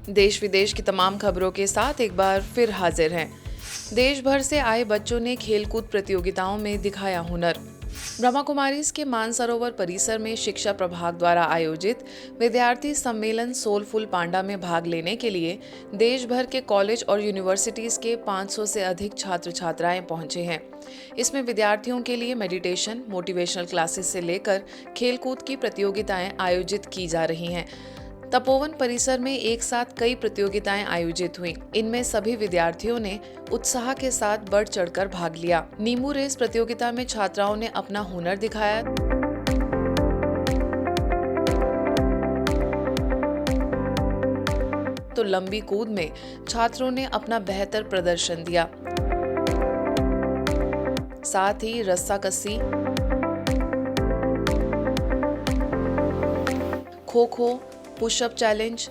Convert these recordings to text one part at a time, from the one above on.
देश विदेश की तमाम खबरों के साथ एक बार फिर हाजिर हैं। देश भर से आए बच्चों ने खेलकूद प्रतियोगिताओं में दिखाया हुनर। ब्रह्मा कुमारीज के मानसरोवर परिसर में शिक्षा प्रभाग द्वारा आयोजित विद्यार्थी सम्मेलन सोलफुल पांडा में भाग लेने के लिए देश भर के कॉलेज और यूनिवर्सिटीज के 500 से अधिक छात्र छात्राएं पहुंचे हैं। इसमें विद्यार्थियों के लिए मेडिटेशन, मोटिवेशनल क्लासेस से लेकर खेलकूद की प्रतियोगिताएं आयोजित की जा रही हैं। तपोवन परिसर में एक साथ कई प्रतियोगिताएं आयोजित हुईं। इनमें सभी विद्यार्थियों ने उत्साह के साथ बढ़ चढ़कर भाग लिया। नींबू रेस प्रतियोगिता में छात्राओं ने अपना हुनर दिखाया तो लंबी कूद में छात्रों ने अपना बेहतर प्रदर्शन दिया। साथ ही रस्साकसी, kho kho, pushup challenge,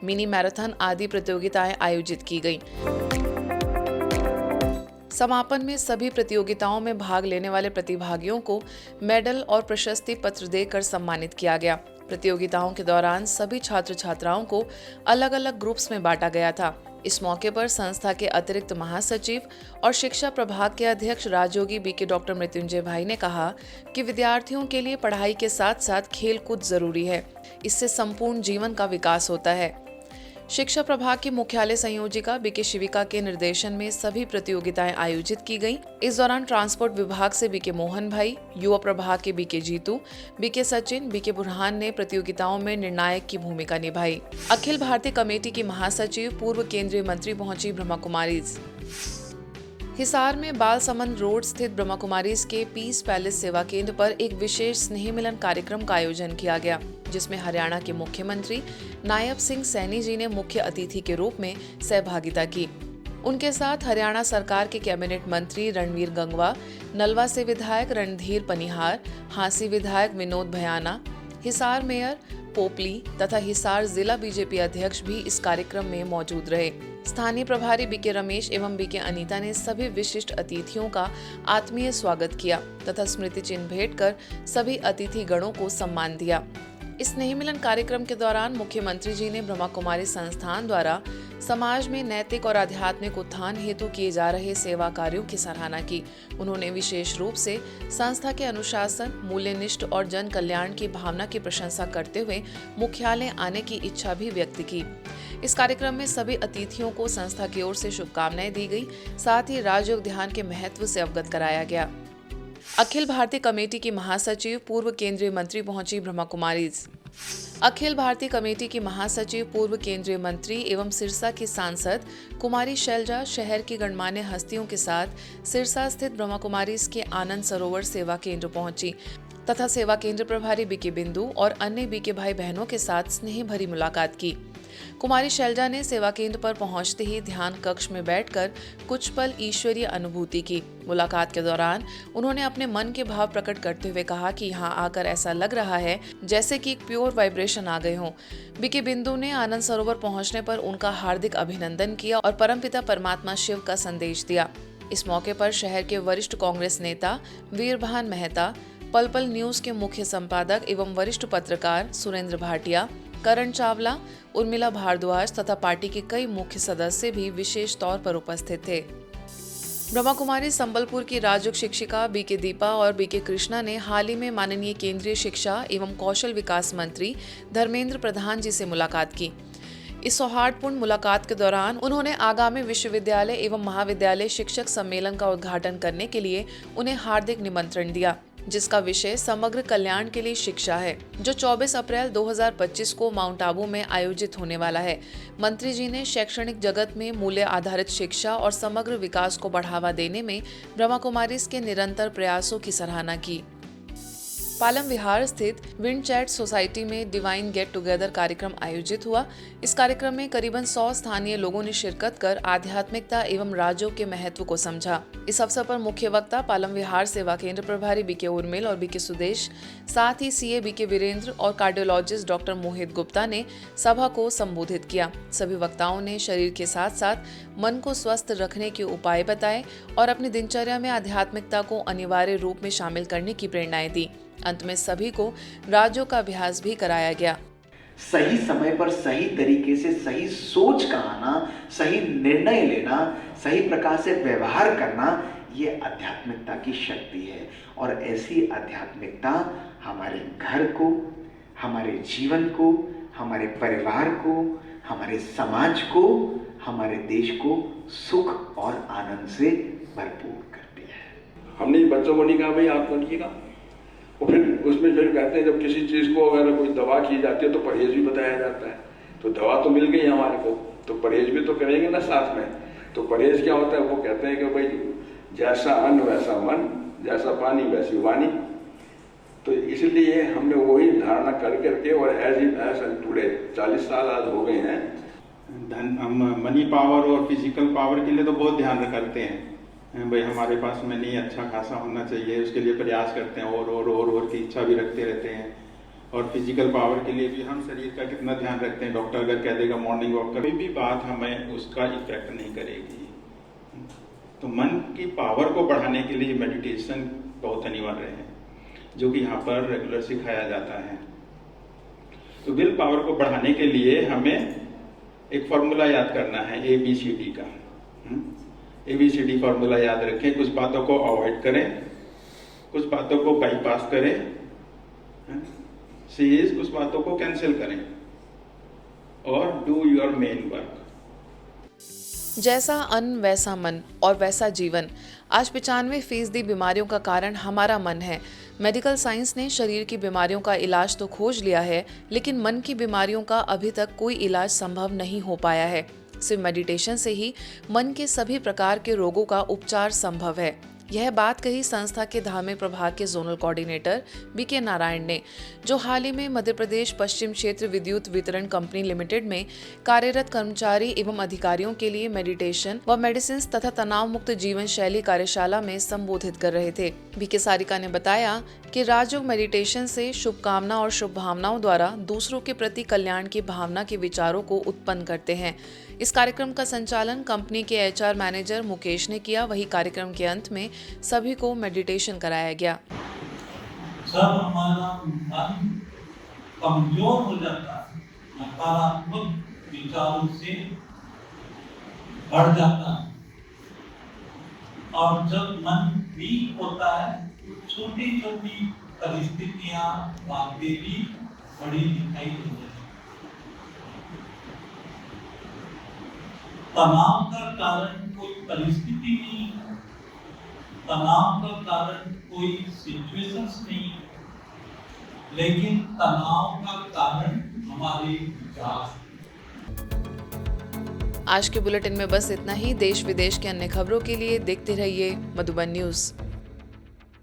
mini marathon आदि प्रतियोगिताएं आयोजित की गईं। समापन में सभी प्रतियोगिताओं में भाग लेने वाले प्रतिभागियों को मेडल और प्रशस्ति पत्र देकर सम्मानित किया गया। प्रतियोगिताओं के दौरान सभी छात्र छात्राओं को अलग अलग ग्रुप्स में बांटा गया था। इस मौके पर संस्था के अतिरिक्त महासचिव और शिक्षा प्रभाग के अध्यक्ष राजयोगी बीके डॉक्टर मृत्युंजय भाई ने कहा कि विद्यार्थियों के लिए पढ़ाई के साथ साथ खेल कूद जरूरी है। इससे संपूर्ण जीवन का विकास होता है। शिक्षा प्रभाग की मुख्यालय संयोजिका बीके शिविका के निर्देशन में सभी प्रतियोगिताएं आयोजित की गईं। इस दौरान ट्रांसपोर्ट विभाग से बीके मोहन भाई, युवा प्रभाग के BK Jeetu, BK Sachin, BK Burhan ने प्रतियोगिताओं में निर्णायक की भूमिका निभाई। अखिल भारतीय कमेटी की महासचिव पूर्व केंद्रीय मंत्री पहुंची ब्रह्मा कुमारीज। हिसार में बाल समंद रोड स्थित ब्रह्मा कुमारीज के पीस पैलेस सेवा केंद्र पर एक विशेष स्नेह मिलन कार्यक्रम का आयोजन किया गया, जिसमें हरियाणा के मुख्यमंत्री नायब सिंह सैनी जी ने मुख्य अतिथि के रूप में सहभागिता की। उनके साथ हरियाणा सरकार के कैबिनेट मंत्री रणवीर गंगवा, नलवा से विधायक रणधीर पनिहार, हांसी विधायक विनोद भयाना, हिसार मेयर पोपली तथा हिसार जिला बीजेपी अध्यक्ष भी इस कार्यक्रम में मौजूद रहे। स्थानीय प्रभारी बीके रमेश एवं बीके अनीता ने सभी विशिष्ट अतिथियों का आत्मीय स्वागत किया तथा स्मृति चिन्ह भेंट कर सभी अतिथि गणों को सम्मान दिया। इस स्नेह मिलन कार्यक्रम के दौरान मुख्यमंत्री जी ने ब्रह्मा कुमारी संस्थान द्वारा समाज में नैतिक और आध्यात्मिक उत्थान हेतु किए जा रहे सेवा कार्यों की सराहना की। उन्होंने विशेष रूप से संस्था के अनुशासन, मूल्यनिष्ठ और जन कल्याण की भावना की प्रशंसा करते हुए मुख्यालय आने की इच्छा भी व्यक्त की। इस कार्यक्रम में सभी अतिथियों को संस्था की ओर से शुभकामनाएं दी गई। साथ ही राजयोग ध्यान के महत्व से अवगत कराया गया। अखिल भारतीय कमेटी की महासचिव पूर्व केंद्रीय मंत्री पहुंची ब्रह्मा कुमारीज। अखिल भारतीय कमेटी की महासचिव पूर्व केंद्रीय मंत्री एवं सिरसा की सांसद कुमारी शैलजा शहर की गणमान्य हस्तियों के साथ सिरसा स्थित ब्रह्मा कुमारीज के आनंद सरोवर सेवा केंद्र पहुंची तथा सेवा केंद्र प्रभारी बीके बिंदु और अन्य बीके भाई बहनों के साथ स्नेह भरी मुलाकात की। कुमारी शैलजा ने सेवा केंद्र पर पहुंचते ही ध्यान कक्ष में बैठकर कुछ पल ईश्वरीय अनुभूति की। मुलाकात के दौरान उन्होंने अपने मन के भाव प्रकट करते हुए कहा कि यहाँ आकर ऐसा लग रहा है जैसे कि एक प्योर वाइब्रेशन आ गए हों। बीके बिंदु ने आनंद सरोवर पहुंचने पर उनका हार्दिक अभिनंदन किया और परमपिता परमात्मा शिव का संदेश दिया। इस मौके पर शहर के वरिष्ठ कांग्रेस नेता वीरभान मेहता, पल पल न्यूज के मुख्य संपादक एवं वरिष्ठ पत्रकार सुरेंद्र भाटिया, करण चावला, उर्मिला भारद्वाज तथा पार्टी के कई मुख्य सदस्य भी विशेष तौर पर उपस्थित थे। ब्रह्मा कुमारी संबलपुर की राजयोग शिक्षिका बीके दीपा और बीके कृष्णा ने हाल ही में माननीय केंद्रीय शिक्षा एवं कौशल विकास मंत्री धर्मेंद्र प्रधान जी से मुलाकात की। इस सौहार्दपूर्ण मुलाकात के दौरान उन्होंने आगामी विश्वविद्यालय एवं महाविद्यालय शिक्षक सम्मेलन का उद्घाटन करने के लिए उन्हें हार्दिक निमंत्रण दिया, जिसका विषय समग्र कल्याण के लिए शिक्षा है, जो 24 अप्रैल 2025 को माउंट आबू में आयोजित होने वाला है। मंत्री जी ने शैक्षणिक जगत में मूल्य आधारित शिक्षा और समग्र विकास को बढ़ावा देने में ब्रह्मा कुमारीज के निरंतर प्रयासों की सराहना की। पालम विहार स्थित विंड चैट सोसाइटी में डिवाइन गेट टुगेदर कार्यक्रम आयोजित हुआ। इस कार्यक्रम में करीबन 100 स्थानीय लोगों ने शिरकत कर आध्यात्मिकता एवं राजयोग के महत्व को समझा। इस अवसर पर मुख्य वक्ता पालम विहार सेवा केंद्र प्रभारी बीके उर्मिल और बीके सुदेश, साथ ही सीए बीके वीरेंद्र और कार्डियोलॉजिस्ट डॉक्टर मोहित गुप्ता ने सभा को संबोधित किया। सभी वक्ताओं ने शरीर के साथ साथ मन को स्वस्थ रखने के उपाय बताए और अपनी दिनचर्या में आध्यात्मिकता को अनिवार्य रूप में शामिल करने की प्रेरणाएं दी। अंत में सभी को राजयोग का अभ्यास भी कराया गया। सही समय पर सही तरीके से सही सोच का आना, सही निर्णय लेना, सही प्रकार से व्यवहार करना, ये आध्यात्मिकता की शक्ति है। और ऐसी आध्यात्मिकता हमारे घर को, हमारे जीवन को, हमारे परिवार को, हमारे समाज को, हमारे देश को सुख और आनंद से भरपूर करती है। हमने बच्चों को नहीं कहा भाई आप बनिएगा, और फिर उसमें फिर कहते हैं जब किसी चीज़ को अगर कोई दवा की जाती है तो परहेज भी बताया जाता है। तो दवा तो मिल गई हमारे को, तो परहेज भी तो करेंगे ना साथ में। तो परहेज क्या होता है, वो कहते हैं कि भाई जैसा अन्न वैसा मन, जैसा पानी वैसी वाणी। तो इसलिए हमने वही धारणा कर करके, और एज टुडे 40 साल आज हो गए हैं। हम मनी पावर और फिजिकल पावर के लिए तो बहुत ध्यान करते हैं भाई, हमारे पास मनी अच्छा खासा होना चाहिए, उसके लिए प्रयास करते हैं और की इच्छा भी रखते रहते हैं। और फिजिकल पावर के लिए भी हम शरीर का कितना ध्यान रखते हैं। डॉक्टर अगर कह देगा मॉर्निंग वॉक कर, कोई भी बात हमें उसका इफेक्ट नहीं करेगी। तो मन की पावर को बढ़ाने के लिए मेडिटेशन बहुत अनिवार्य है, जो कि यहाँ पर रेगुलर सिखाया जाता है। तो विल पावर को बढ़ाने के लिए हमें एक फॉर्मूला याद करना है, ABCD का। ABCD फॉर्मूला याद रखें। कुछ बातों को अवॉइड करें, कुछ बातों को बाईपास करें, सीरीज कुछ बातों को कैंसिल करें, और डू योर मेन वर्क। जैसा अन्न वैसा मन और वैसा जीवन। आज 95% बीमारियों का कारण हमारा मन है। मेडिकल साइंस ने शरीर की बीमारियों का इलाज तो खोज लिया है, लेकिन मन की बीमारियों का अभी तक कोई इलाज संभव नहीं हो पाया है। सिर्फ मेडिटेशन से ही मन के सभी प्रकार के रोगों का उपचार संभव है। यह बात कही संस्था के धार्मिक प्रभाग के जोनल कोऑर्डिनेटर BK नारायण ने, जो हाल ही में मध्य प्रदेश पश्चिम क्षेत्र विद्युत वितरण कंपनी लिमिटेड में कार्यरत कर्मचारी एवं अधिकारियों के लिए मेडिटेशन व मेडिसिन तथा तनाव मुक्त जीवन शैली कार्यशाला में संबोधित कर रहे थे। BK सारिका ने बताया कि राजयोग मेडिटेशन से शुभकामना और शुभ भावनाओं द्वारा दूसरों के प्रति कल्याण की भावना के विचारों को उत्पन्न करते हैं। इस कार्यक्रम का संचालन कंपनी के HR मैनेजर मुकेश ने किया। वही कार्यक्रम के अंत में सभी को मेडिटेशन कराया गया। जब हमारा मन कमजोर हो जाता है, नकारात्मक विचारों से बढ़ जाता है, और जब मन वीक होता है, छोटी छोटी परिस्थितियां, बातें भी बड़ी दिखाई देती हैं। तनाव का कारण कोई परिस्थिति नहीं है, तनाव का कारण कोई सिचुएशंस नहीं है, लेकिन तनाव का कारण हमारे विचार। आज के बुलेटिन में बस इतना ही। देश विदेश के अन्य खबरों के लिए देखते रहिए मधुबन न्यूज।